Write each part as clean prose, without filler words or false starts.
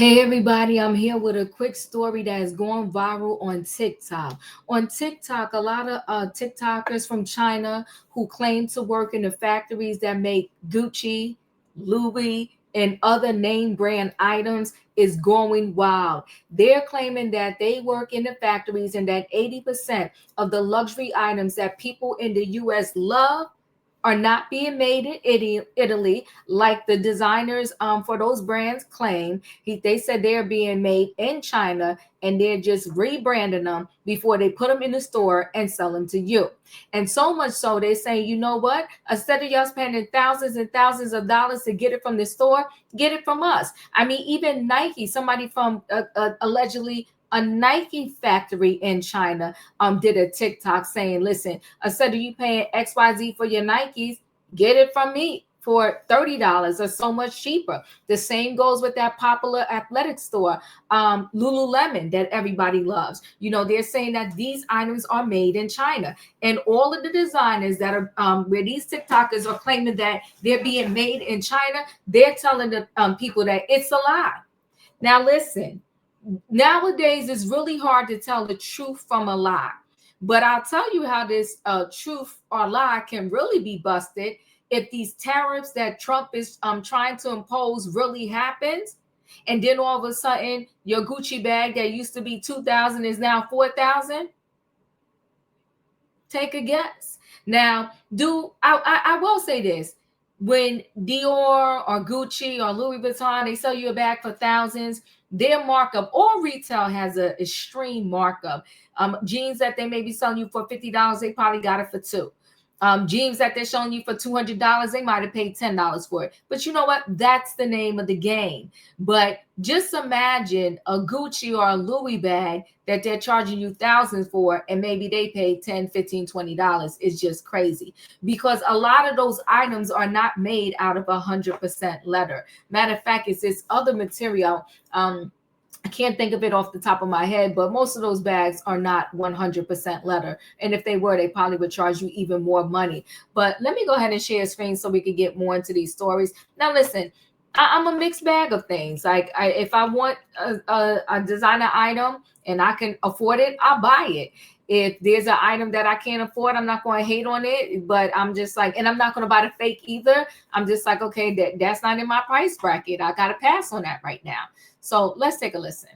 Hey everybody, I'm here with a quick story that is going viral on TikTok. On TikTok, a lot of TikTokers from China who claim to work in the factories that make Gucci, Louis, and other name brand items is going wild. They're claiming that they work in the factories and that 80% of the luxury items that people in the US love are not being made in Italy, like the designers for those brands claim. They said they're being made in China and they're just rebranding them before they put them in the store and sell them to you. And so much so, they say, you know what? Instead of y'all spending thousands and thousands of dollars to get it from the store, get it from us. I mean, even Nike, somebody from allegedly a Nike factory in China did a TikTok saying, listen, instead of you paying XYZ for your Nikes, get it from me for $30 or so much cheaper. The same goes with that popular athletic store, Lululemon, that everybody loves. You know, they're saying that these items are made in China. And all of the designers that are where these TikTokers are claiming that they're being made in China, they're telling the people that it's a lie. Now, listen, nowadays it's really hard to tell the truth from a lie. But I'll tell you how this truth or lie can really be busted if these tariffs that Trump is trying to impose really happens. And then all of a sudden, your Gucci bag that used to be $2,000 is now $4,000. Take a guess. Now, I will say this. When Dior or Gucci or Louis Vuitton, they sell you a bag for thousands, their markup, or retail has an extreme markup. Jeans that they may be selling you for $50, they probably got it for $2. Jeans that they're showing you for $200, they might have paid $10 for it. But you know what? That's the name of the game. But just imagine a Gucci or a Louis bag that they're charging you thousands for, and maybe they paid $10, $15, $20. It's just crazy because a lot of those items are not made out of 100% leather. Matter of fact, it's this other material. I can't think of it off the top of my head, but most of those bags are not 100% leather. And if they were, they probably would charge you even more money. But let me go ahead and share a screen so we can get more into these stories. Now, listen, I'm a mixed bag of things. Like if I want a designer item and I can afford it, I'll buy it. If there's an item that I can't afford, I'm not going to hate on it, but I'm just like, and I'm not going to buy the fake either. I'm just like, okay, that's not in my price bracket. I got to pass on that right now. So let's take a listen.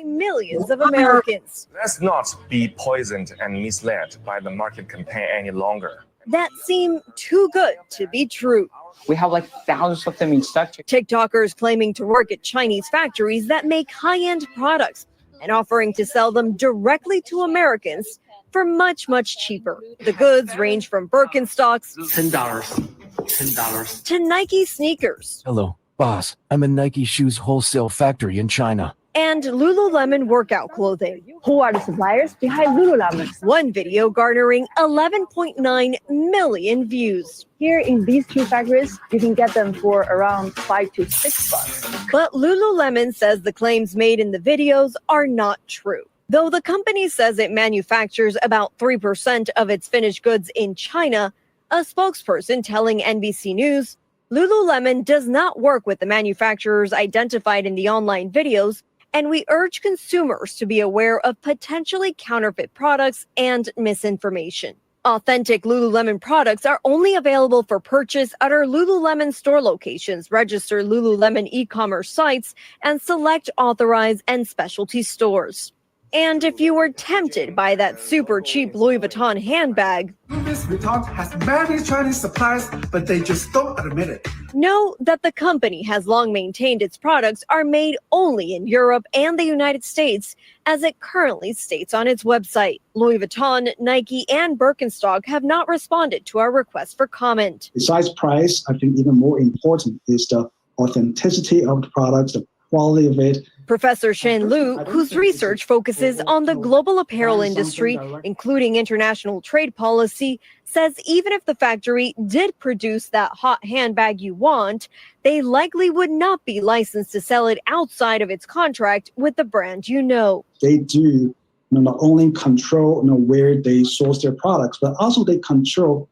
Millions of Americans. Let's not be poisoned and misled by the market campaign any longer. That seem too good to be true. We have like thousands of them in stock. TikTokers claiming to work at Chinese factories that make high-end products and offering to sell them directly to Americans for much, much cheaper. The goods range from Birkenstocks $10 to Nike sneakers. Hello, boss. I'm a Nike shoes wholesale factory in China. And Lululemon workout clothing. Who are the suppliers behind Lululemon? One video garnering 11.9 million views. Here in these two factories, you can get them for around $5 to $6. But Lululemon says the claims made in the videos are not true. Though the company says it manufactures about 3% of its finished goods in China, a spokesperson telling NBC News, Lululemon does not work with the manufacturers identified in the online videos, and we urge consumers to be aware of potentially counterfeit products and misinformation. Authentic Lululemon products are only available for purchase at our Lululemon store locations, registered Lululemon e-commerce sites, and select authorized and specialty stores. And if you were tempted by that super cheap Louis Vuitton handbag, Louis Vuitton has many Chinese suppliers, but they just don't admit it. Know that the company has long maintained its products are made only in Europe and the United States, as it currently states on its website. Louis Vuitton, Nike, and Birkenstock have not responded to our request for comment. Besides price, I think even more important is the authenticity of the products, the quality of it. Professor Shen Liu, whose research focuses on the global apparel industry, including international trade policy, says even if the factory did produce that hot handbag you want, they likely would not be licensed to sell it outside of its contract with the brand you know. They do not only control where they source their products, but also they control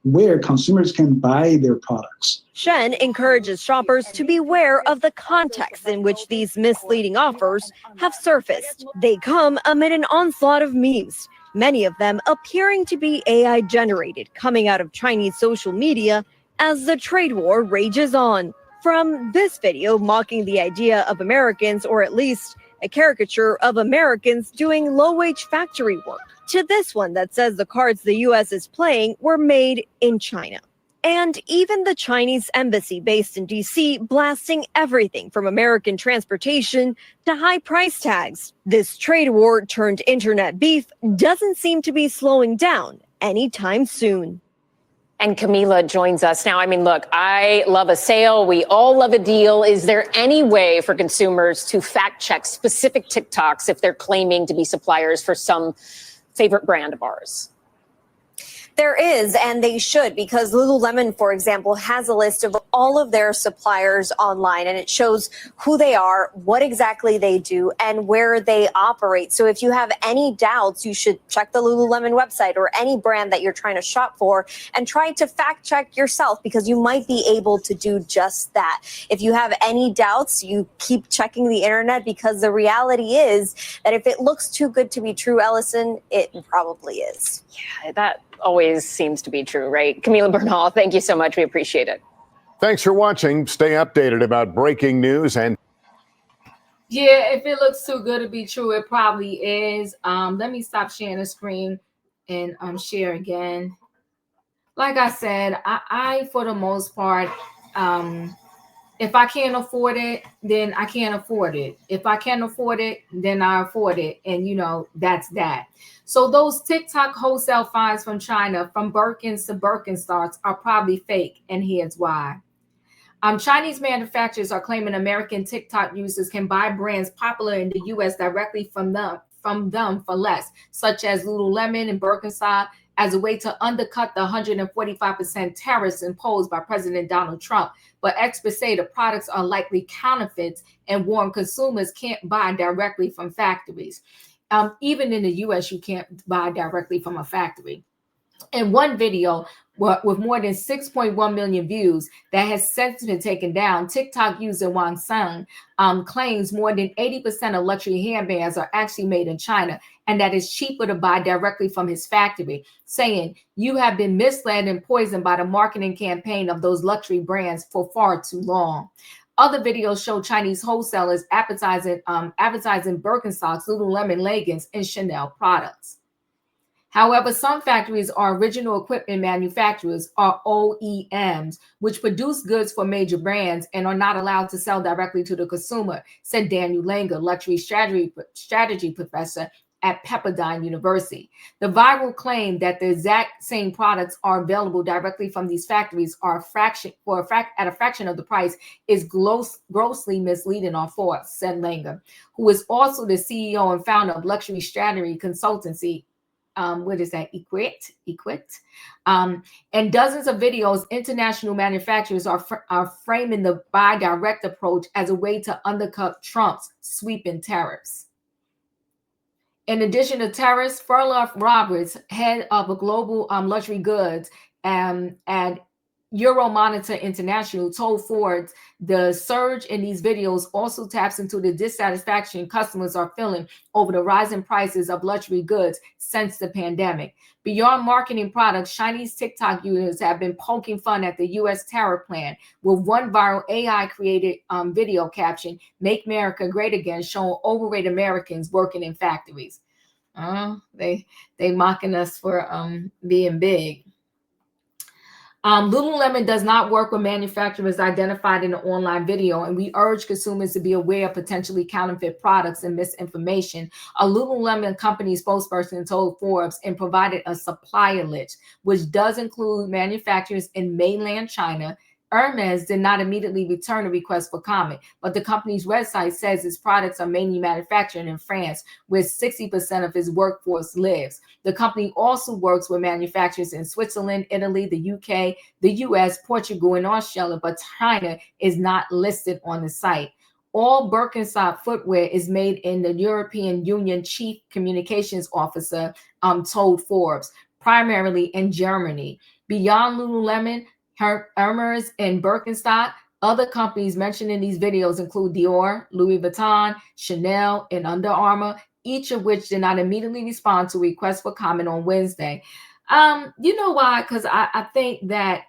where consumers can buy their products. Shen encourages shoppers to beware of the context in which these misleading offers have surfaced. They come amid an onslaught of memes, many of them appearing to be AI generated, coming out of Chinese social media as the trade war rages on. From this video mocking the idea of Americans, or at least a caricature of Americans doing low-wage factory work, to this one that says the cards the US is playing were made in China. And even the Chinese embassy based in DC blasting everything from American transportation to high price tags. This trade war turned internet beef doesn't seem to be slowing down anytime soon. And Camila joins us now. I mean, look, I love a sale. We all love a deal. Is there any way for consumers to fact check specific TikToks if they're claiming to be suppliers for some favorite brand of ours? There is, and they should, because Lululemon, for example, has a list of all of their suppliers online, and it shows who they are, what exactly they do, and where they operate. So if you have any doubts, you should check the Lululemon website or any brand that you're trying to shop for and try to fact check yourself, because you might be able to do just that. If you have any doubts, you keep checking the internet, because the reality is that if it looks too good to be true, Ellison, it probably is. Yeah, that always seems to be true, right? Camila Bernal, thank you so much. We appreciate it. Thanks for watching. Stay updated about breaking news and Yeah, if it looks too good to be true, it probably is. Let me stop sharing the screen and share again. Like I said, I for the most part, if I can't afford it, then I can't afford it. If I can't afford it, then I afford it. And, you know, that's that. So those TikTok wholesale finds from China, from Birkins to Birkenstocks, are probably fake. And here's why. Chinese manufacturers are claiming American TikTok users can buy brands popular in the U.S. directly from them for less, such as Lululemon and Birkenstock, as a way to undercut the 145% tariffs imposed by President Donald Trump. But experts say the products are likely counterfeits and warn consumers can't buy directly from factories. Even in the U.S., you can't buy directly from a factory. In one video with more than 6.1 million views that has since been taken down, TikTok user Wang Sung claims more than 80% of luxury handbags are actually made in China, and that it's cheaper to buy directly from his factory, saying, "You have been misled and poisoned by the marketing campaign of those luxury brands for far too long." Other videos show Chinese wholesalers advertising Birkenstocks, Lululemon leggings, and Chanel products. However, some factories are original equipment manufacturers, or OEMs, which produce goods for major brands and are not allowed to sell directly to the consumer, said Daniel Langer, luxury strategy professor at Pepperdine University. The viral claim that the exact same products are available directly from these factories at a fraction of the price is grossly misleading or false, said Langer, who is also the CEO and founder of luxury strategy consultancy. What is that? Equit. And dozens of videos, international manufacturers are framing the buy direct approach as a way to undercut Trump's sweeping tariffs. In addition to tariffs, Furlough Roberts, head of a global luxury goods at Euromonitor International, told Forbes the surge in these videos also taps into the dissatisfaction customers are feeling over the rising prices of luxury goods since the pandemic. Beyond marketing products, Chinese TikTok users have been poking fun at the U.S. tariff plan, with one viral AI-created video caption, "Make America Great Again," showing overweight Americans working in factories. They mocking us for being big. Lululemon does not work with manufacturers identified in the online video, and we urge consumers to be aware of potentially counterfeit products and misinformation. A Lululemon company spokesperson told Forbes and provided a supplier list, which does include manufacturers in mainland China. Hermes did not immediately return a request for comment, but the company's website says its products are mainly manufactured in France, where 60% of its workforce lives. The company also works with manufacturers in Switzerland, Italy, the UK, the US, Portugal, and Australia, but China is not listed on the site. All Birkenstock footwear is made in the European Union, chief communications officer told Forbes, primarily in Germany. Beyond Lululemon, Hermes, and Birkenstock, other companies mentioned in these videos include Dior, Louis Vuitton, Chanel, and Under Armour, each of which did not immediately respond to requests for comment on Wednesday. You know why? Because I think that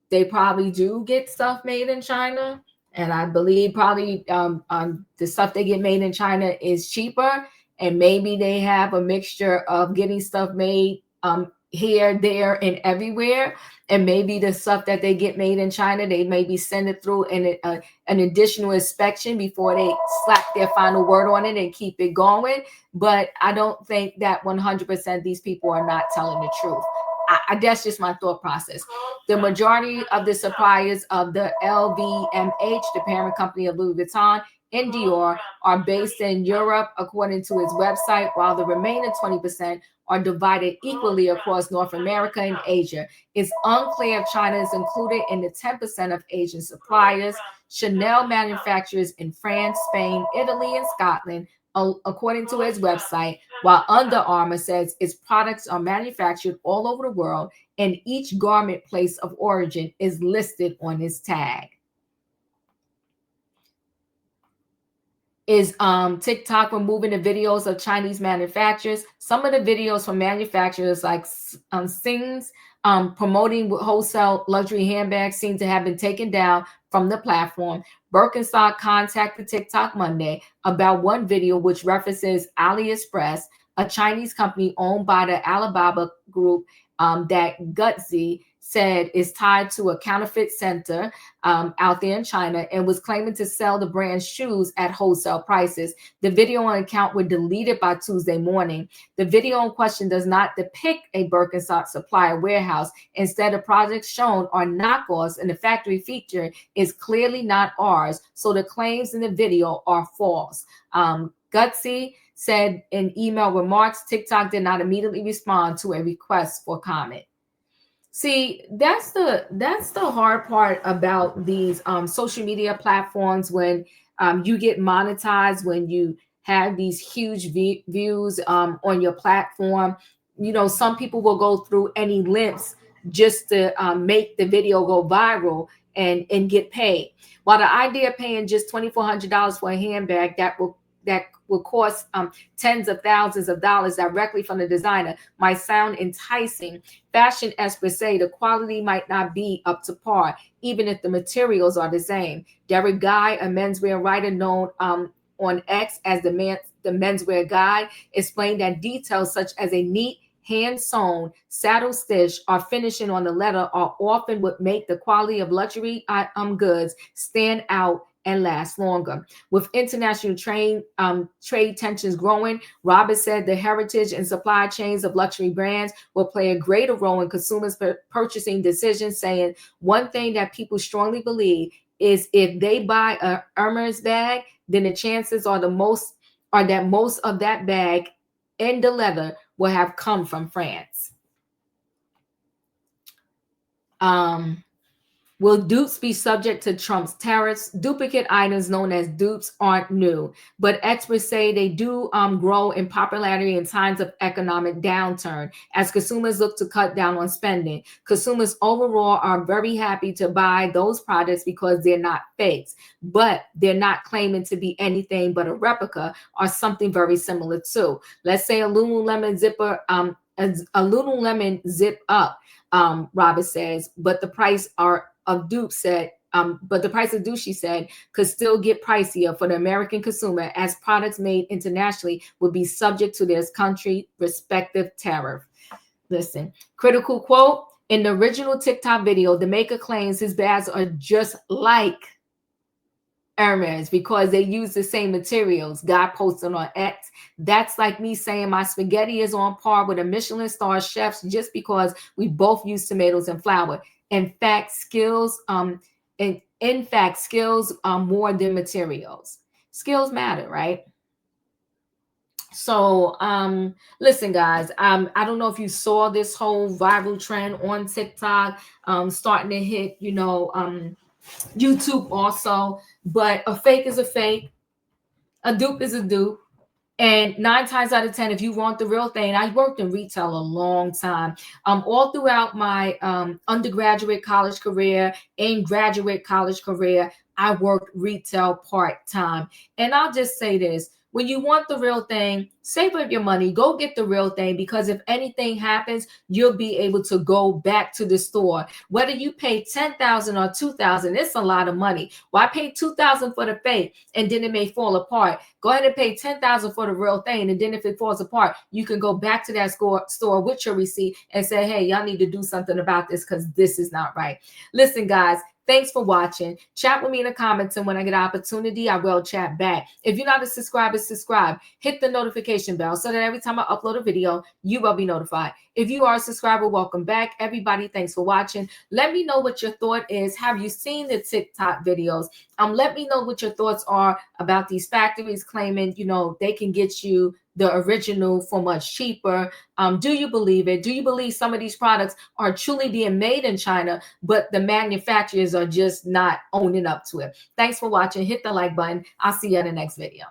they probably do get stuff made in China. And I believe probably the stuff they get made in China is cheaper. And maybe they have a mixture of getting stuff made here, there, and everywhere. And maybe the stuff that they get made in China, they maybe send it through an additional inspection before they slap their final word on it and keep it going. But I don't think that 100% these people are not telling the truth. That's just my thought process. The majority of the suppliers of the LVMH, the parent company of Louis Vuitton and Dior, are based in Europe, according to its website, while the remaining 20% are divided equally across North America and Asia. It's unclear if China is included in the 10% of Asian suppliers. Chanel manufactures in France, Spain, Italy, and Scotland, according to its website, while Under Armour says its products are manufactured all over the world and each garment place of origin is listed on its tag. Is TikTok removing the videos of Chinese manufacturers? Some of the videos from manufacturers like Sing's promoting wholesale luxury handbags seem to have been taken down from the platform. Birkenstock contacted TikTok Monday about one video which references AliExpress, a Chinese company owned by the Alibaba group that Gutsy said is tied to a counterfeit center out there in China and was claiming to sell the brand's shoes at wholesale prices. The video on account was deleted by Tuesday morning. The video in question does not depict a Birkenstock supplier warehouse. Instead, the projects shown are knockoffs and the factory feature is clearly not ours. So the claims in the video are false. Gutsy said in email remarks, TikTok did not immediately respond to a request for comment. See, that's the hard part about these social media platforms when you get monetized, when you have these huge views on your platform. You know, some people will go through any lengths just to make the video go viral and get paid. While the idea of paying just $2,400 for a handbag that will cost tens of thousands of dollars directly from the designer might sound enticing, fashion experts say the quality might not be up to par, even if the materials are the same. Derek Guy, a menswear writer known on X as the menswear guy, explained that details such as a neat hand-sewn saddle stitch or finishing on the leather are often what make the quality of luxury goods stand out and last longer. With international trade tensions growing, Roberts said the heritage and supply chains of luxury brands will play a greater role in consumers' purchasing decisions, saying one thing that people strongly believe is if they buy a Hermes bag, then the chances are that most of that bag and the leather will have come from France. Will dupes be subject to Trump's tariffs? Duplicate items known as dupes aren't new, but experts say they do grow in popularity in times of economic downturn as consumers look to cut down on spending. Consumers overall are very happy to buy those products because they're not fakes, but they're not claiming to be anything but a replica or something very similar to. Let's say a Lululemon zipper, a Lululemon zip up, Robert says, but the price of dupes said, but the price of dupes, she said, could still get pricier for the American consumer as products made internationally would be subject to their country's respective tariff. Listen, critical quote, in the original TikTok video, the maker claims his bags are just like Hermes because they use the same materials. Guy posted on X. That's like me saying my spaghetti is on par with a Michelin star chef's just because we both use tomatoes and flour. In fact, skills more than materials. Skills matter, right? So, listen, guys, I don't know if you saw this whole viral trend on TikTok, starting to hit, YouTube also, but a fake is a fake. A dupe is a dupe. And 9 times out of 10, if you want the real thing, I worked in retail a long time. All throughout my undergraduate college career and graduate college career, I worked retail part-time. And I'll just say this. When you want the real thing, save up your money, go get the real thing, because if anything happens, you'll be able to go back to the store. Whether you pay $10,000 or $2,000, it's a lot of money. Why pay $2,000 for the fake and then it may fall apart? Go ahead and pay $10,000 for the real thing, and then if it falls apart, you can go back to that store with your receipt and say, hey, y'all need to do something about this because this is not right. Listen, guys, thanks for watching. Chat with me in the comments, and when I get an opportunity, I will chat back. If you're not a subscriber, subscribe. Hit the notification bell so that every time I upload a video, you will be notified. If you are a subscriber, welcome back. Everybody, thanks for watching. Let me know what your thought is. Have you seen the TikTok videos? Let me know what your thoughts are about these factories claiming, you know, they can get you the original for much cheaper. Do you believe it? Do you believe some of these products are truly being made in China, but the manufacturers are just not owning up to it? Thanks for watching. Hit the like button. I'll see you in the next video.